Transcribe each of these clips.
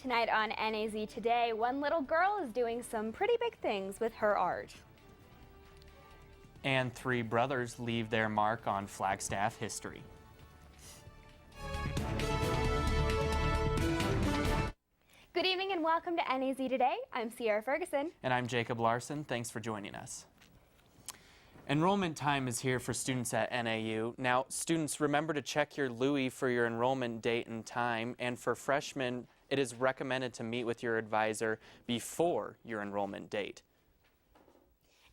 Tonight on NAZ Today, one little girl is doing some pretty big things with her art. And 3 brothers leave their mark on Flagstaff history. Good evening and welcome to NAZ Today. I'm Sierra Ferguson. And I'm Jacob Larson. Thanks for joining us. Enrollment time is here for students at NAU. Now, students, remember to check your LUI for your enrollment date and time. And for freshmen, it is recommended to meet with your advisor before your enrollment date.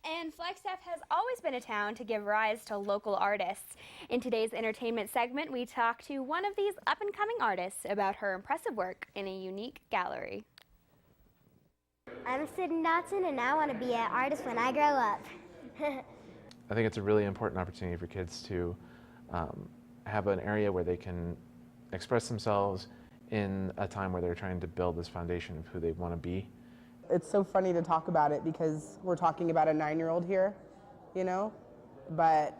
And Flagstaff has always been a town to give rise to local artists. In today's entertainment segment, we talk to one of these up-and-coming artists about her impressive work in a unique gallery. I'm Sydney Dotson, and I want to be an artist when I grow up. I think it's a really important opportunity for kids to have an area where they can express themselves in a time where they're trying to build this foundation of who they want to be. It's so funny to talk about it because we're talking about a 9-year-old here, you know, but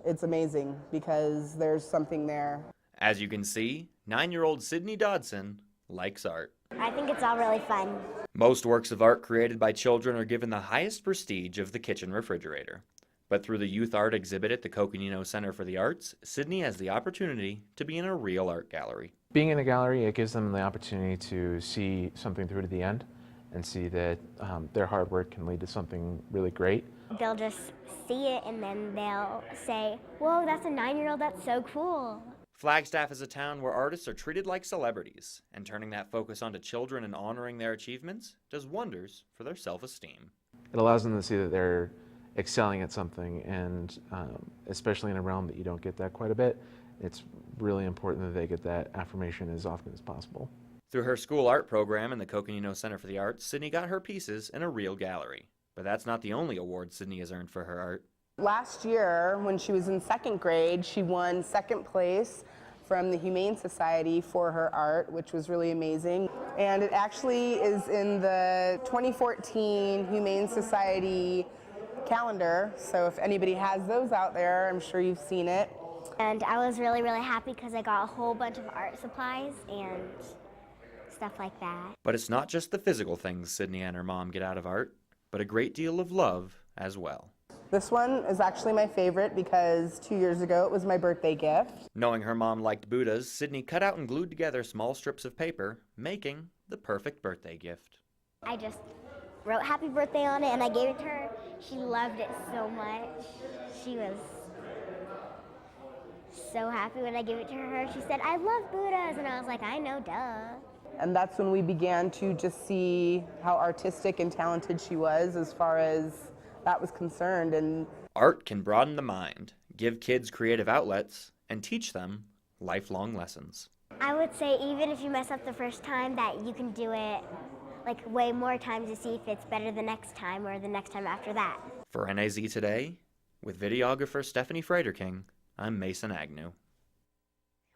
it's amazing because there's something there. As you can see, 9-year-old Sydney Dodson likes art. I think it's all really fun. Most works of art created by children are given the highest prestige of the kitchen refrigerator. But through the youth art exhibit at the Coconino Center for the Arts, Sydney has the opportunity to be in a real art gallery. Being in a gallery, it gives them the opportunity to see something through to the end and see that their hard work can lead to something really great. They'll just see it and then they'll say, whoa, that's a 9-year-old, that's so cool. Flagstaff is a town where artists are treated like celebrities, and turning that focus onto children and honoring their achievements does wonders for their self-esteem. It allows them to see that they're excelling at something, and especially in a realm that you don't get that quite a bit, it's really important that they get that affirmation as often as possible. Through her school art program in the Coconino Center for the Arts, Sydney got her pieces in a real gallery. But that's not the only award Sydney has earned for her art. Last year, when she was in 2nd grade, she won 2nd place from the Humane Society for her art, which was really amazing. And it actually is in the 2014 Humane Society calendar, so if anybody has those out there, I'm sure you've seen it. And I was really, really happy because I got a whole bunch of art supplies and stuff like that. But it's not just the physical things Sydney and her mom get out of art, but a great deal of love as well. This one is actually my favorite because 2 years ago it was my birthday gift. Knowing her mom liked Buddhas, Sydney cut out and glued together small strips of paper, making the perfect birthday gift. I just wrote happy birthday on it and I gave it to her. She loved it so much. She was so happy when I gave it to her. She said, I love Buddhas, and I was like, I know, duh. And that's when we began to just see how artistic and talented she was as far as that was concerned. And art can broaden the mind, give kids creative outlets, and teach them lifelong lessons. I would say even if you mess up the first time, that you can do it like way more times to see if it's better the next time or the next time after that. For NAZ Today, with videographer Stephanie Fraterking, I'm Mason Agnew.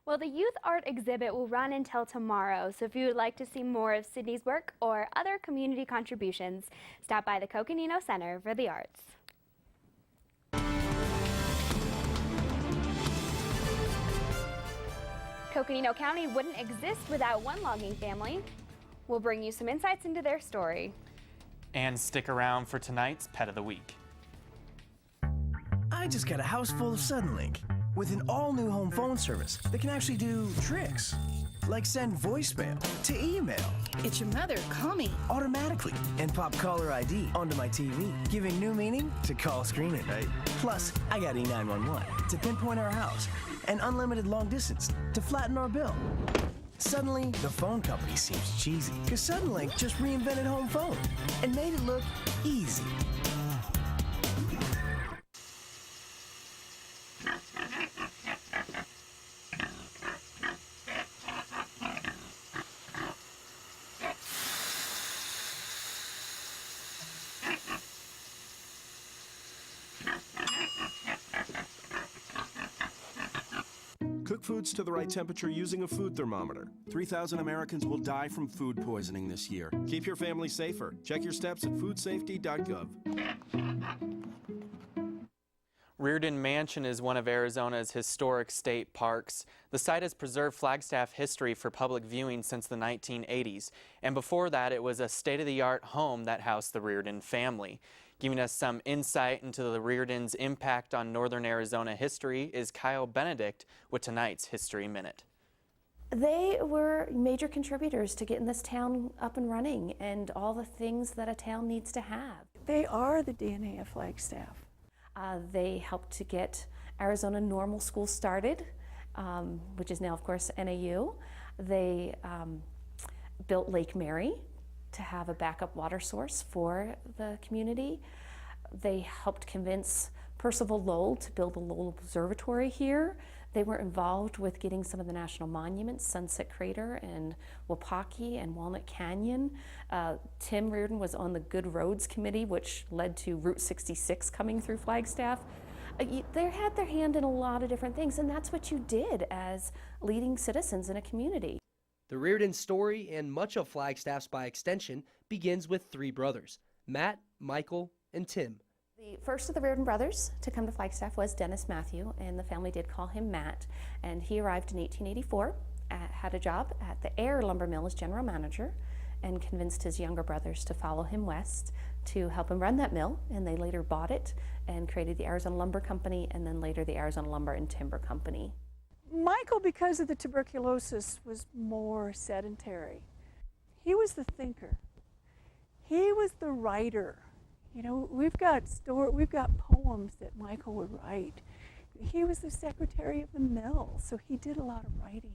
Well, the youth art exhibit will run until tomorrow, so if you would like to see more of Sydney's work or other community contributions, stop by the Coconino Center for the Arts. Coconino County wouldn't exist without one logging family. We'll bring you some insights into their story. And stick around for tonight's Pet of the Week. I just got a house full of Suddenlink with an all-new home phone service that can actually do tricks, like send voicemail to email. It's your mother, call me. Automatically, and pop caller ID onto my TV, giving new meaning to call screening. Plus, I got E911 to pinpoint our house, and unlimited long distance to flatten our bill. Suddenly, the phone company seems cheesy, because Suddenlink just reinvented home phone and made it look easy. Cook foods to the right temperature using a food thermometer. 3,000 Americans will die from food poisoning this year. Keep your family safer. Check your steps at foodsafety.gov. Reardon Mansion is one of Arizona's historic state parks. The site has preserved Flagstaff history for public viewing since the 1980s, and before that it was a state-of-the-art home that housed the Reardon family. Giving us some insight into the Reardon's impact on northern Arizona history is Kyle Benedict with tonight's History Minute. They were major contributors to getting this town up and running and all the things that a town needs to have. They are the DNA of Flagstaff. They helped to get Arizona Normal School started, which is now, of course, NAU. They built Lake Mary to have a backup water source for the community. They helped convince Percival Lowell to build the Lowell Observatory here. They were involved with getting some of the national monuments, Sunset Crater and Wapaki and Walnut Canyon. Tim Reardon was on the Good Roads Committee, which led to Route 66 coming through Flagstaff. They had their hand in a lot of different things, and that's what you did as leading citizens in a community. The Reardon story, and much of Flagstaff's by extension, begins with three brothers, Matt, Michael, and Tim. The first of the Reardon brothers to come to Flagstaff was Dennis Matthew, and the family did call him Matt. And he arrived in 1884, had a job at the Air Lumber Mill as general manager, and convinced his younger brothers to follow him west to help him run that mill. And they later bought it and created the Arizona Lumber Company, and then later the Arizona Lumber and Timber Company. Michael, because of the tuberculosis, was more sedentary. He was the thinker. He was the writer. You know, we've got poems that Michael would write. He was the secretary of the mill, so he did a lot of writing.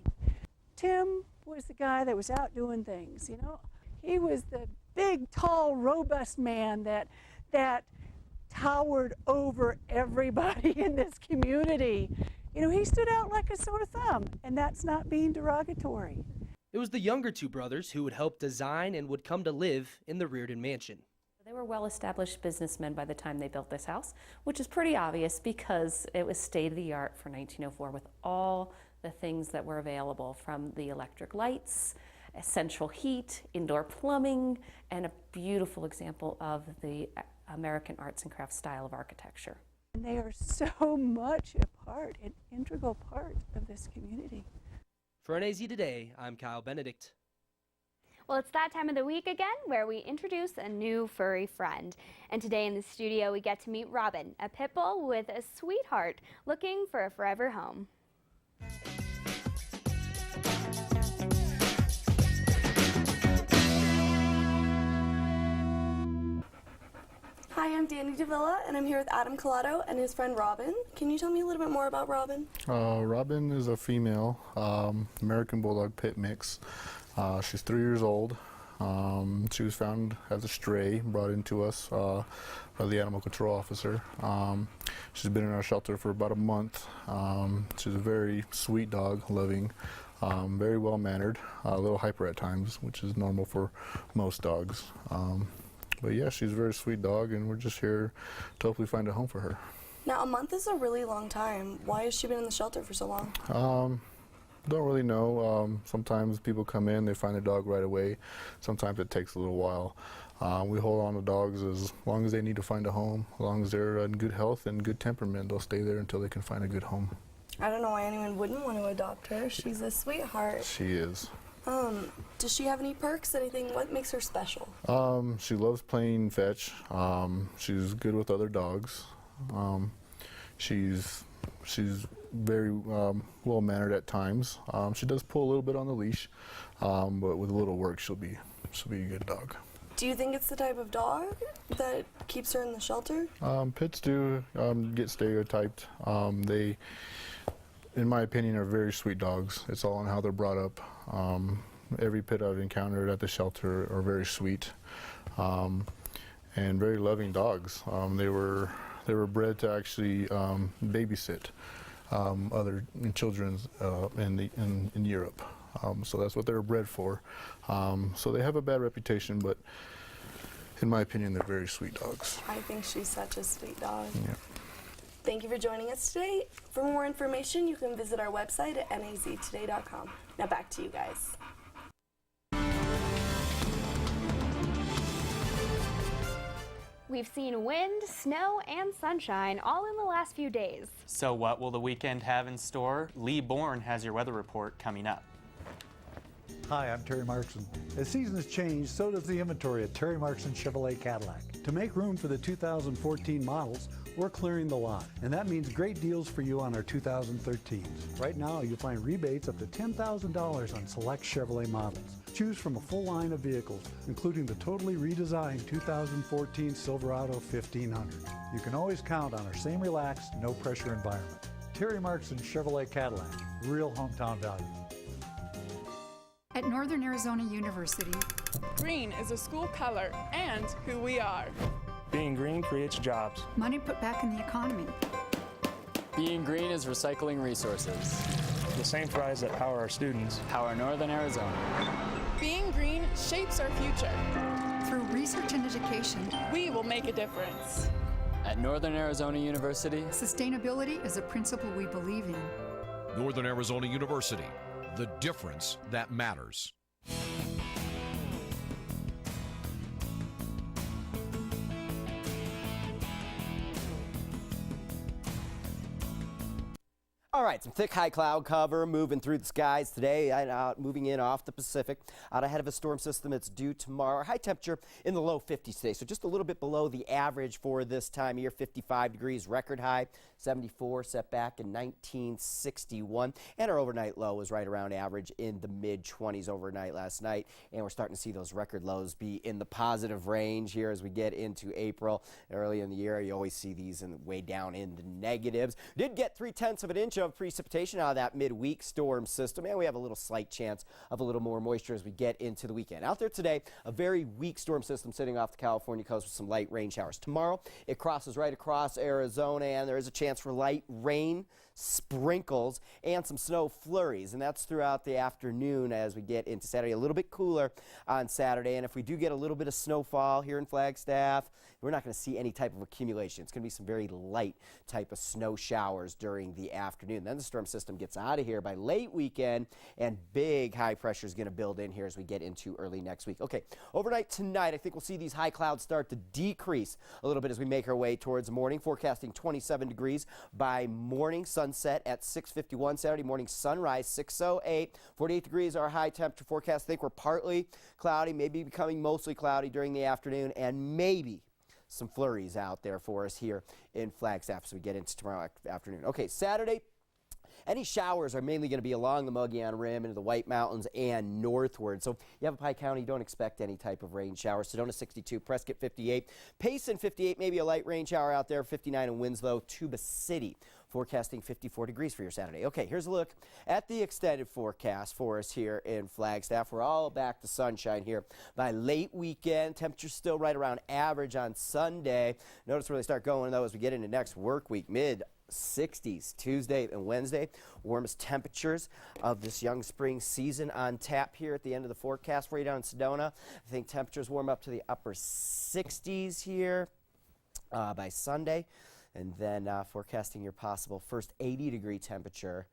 Tim was the guy that was out doing things, you know. He was the big, tall, robust man that towered over everybody in this community. You know, he stood out like a sore thumb, and that's not being derogatory. It was the younger two brothers who would help design and would come to live in the Reardon Mansion. They were well-established businessmen by the time they built this house, which is pretty obvious because it was state-of-the-art for 1904 with all the things that were available, from the electric lights, central heat, indoor plumbing, and a beautiful example of the American arts and crafts style of architecture. And they are so much a part, an integral part of this community. For NAZ Today, I'm Kyle Benedict. Well, it's that time of the week again where we introduce a new furry friend. And today in the studio we get to meet Robin, a pit bull with a sweetheart looking for a forever home. Hi, I'm Danny Davila, and I'm here with Adam Collado and his friend Robin. Can you tell me a little bit more about Robin? Robin is a female American Bulldog pit mix. She's 3 years old. She was found as a stray, brought into us by the animal control officer. She's been in our shelter for about a month. She's a very sweet dog, loving, very well mannered, a little hyper at times, which is normal for most dogs. But yeah, she's a very sweet dog, and we're just here to hopefully find a home for her. Now, a month is a really long time. Why has she been in the shelter for so long? Don't really know. Sometimes people come in, they find a dog right away. Sometimes it takes a little while. We hold on to dogs as long as they need to find a home. As long as they're in good health and good temperament, they'll stay there until they can find a good home. I don't know why anyone wouldn't want to adopt her. She's a sweetheart. She is. Does she have any perks, anything? What makes her special? She loves playing fetch. She's good with other dogs. She's very well mannered at times. She does pull a little bit on the leash, but with a little work, she'll be a good dog. Do you think it's the type of dog that keeps her in the shelter? Pits do get stereotyped. They, in my opinion, are very sweet dogs. It's all on how they're brought up. Every pit I've encountered at the shelter are very sweet and very loving dogs. They were bred to actually babysit other children in Europe. So that's what they were bred for. So they have a bad reputation, but in my opinion, they're very sweet dogs. I think she's such a sweet dog. Yeah. Thank you for joining us today. For more information, you can visit our website at naztoday.com. Now back to you guys. We've seen wind, snow, and sunshine all in the last few days. So what will the weekend have in store? Lee Bourne has your weather report coming up. Hi, I'm Terry Markson. As seasons change, so does the inventory at Terry Markson Chevrolet Cadillac. To make room for the 2014 models, we're clearing the lot, and that means great deals for you on our 2013s. Right now, you'll find rebates up to $10,000 on select Chevrolet models. Choose from a full line of vehicles, including the totally redesigned 2014 Silverado 1500. You can always count on our same relaxed, no-pressure environment. Terry Markson Chevrolet Cadillac, real hometown value. At Northern Arizona University, green is a school color and who we are. Being green creates jobs. Money put back in the economy. Being green is recycling resources. The same fries that power our students power Northern Arizona. Being green shapes our future. Through research and education, we will make a difference. At Northern Arizona University, sustainability is a principle we believe in. Northern Arizona University, the difference that matters. All right, some thick high cloud cover moving through the skies today, moving in off the Pacific, out ahead of a storm system that's due tomorrow. High temperature in the low 50s today, so just a little bit below the average for this time of year. 55 degrees, record high, 74 set back in 1961. And our overnight low was right around average in the mid-20s overnight last night. And we're starting to see those record lows be in the positive range here as we get into April. Early in the year, you always see these way down in the negatives. Did get 0.3 of an inch of precipitation out of that midweek storm system, and we have a little slight chance of a little more moisture as we get into the weekend. Out there today, a very weak storm system sitting off the California coast with some light rain showers. Tomorrow, it crosses right across Arizona, and there is a chance for light rain, sprinkles, and some snow flurries, and that's throughout the afternoon as we get into Saturday. A little bit cooler on Saturday, and if we do get a little bit of snowfall here in Flagstaff, we're not going to see any type of accumulation. It's going to be some very light type of snow showers during the afternoon. Then the storm system gets out of here by late weekend, and big high pressure is going to build in here as we get into early next week. Okay, overnight tonight, I think we'll see these high clouds start to decrease a little bit as we make our way towards morning. Forecasting 27 degrees by morning. Sunset at 6:51. Saturday morning sunrise 6:08. 48 degrees our high temperature forecast. I think we're partly cloudy, maybe becoming mostly cloudy during the afternoon, and maybe some flurries out there for us here in Flagstaff as we get into tomorrow afternoon. Okay, Saturday, any showers are mainly going to be along the Mogollon Rim into the White Mountains and northward. So Yavapai County, you don't expect any type of rain showers. Sedona 62, Prescott 58, Payson 58, maybe a light rain shower out there, 59 in Winslow. Tuba City forecasting 54 degrees for your Saturday. Okay, here's a look at the extended forecast for us here in Flagstaff. We're all back to sunshine here by late weekend. Temperatures still right around average on Sunday. Notice where they start going, though, as we get into next work week. Mid-60s Tuesday and Wednesday. Warmest temperatures of this young spring season on tap here at the end of the forecast for you down in Sedona. I think temperatures warm up to the upper 60s here by Sunday. And then forecasting your possible first 80-degree temperature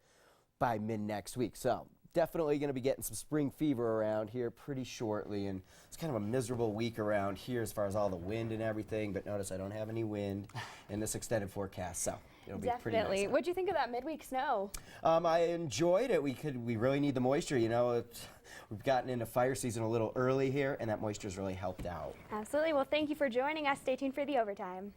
by mid-next week. So definitely going to be getting some spring fever around here pretty shortly. And it's kind of a miserable week around here as far as all the wind and everything. But notice I don't have any wind in this extended forecast. So it'll be pretty nice. Definitely. What'd you think of that midweek snow? I enjoyed it. We really need the moisture. You know, we've gotten into fire season a little early here, and that moisture's really helped out. Absolutely. Well, thank you for joining us. Stay tuned for the overtime.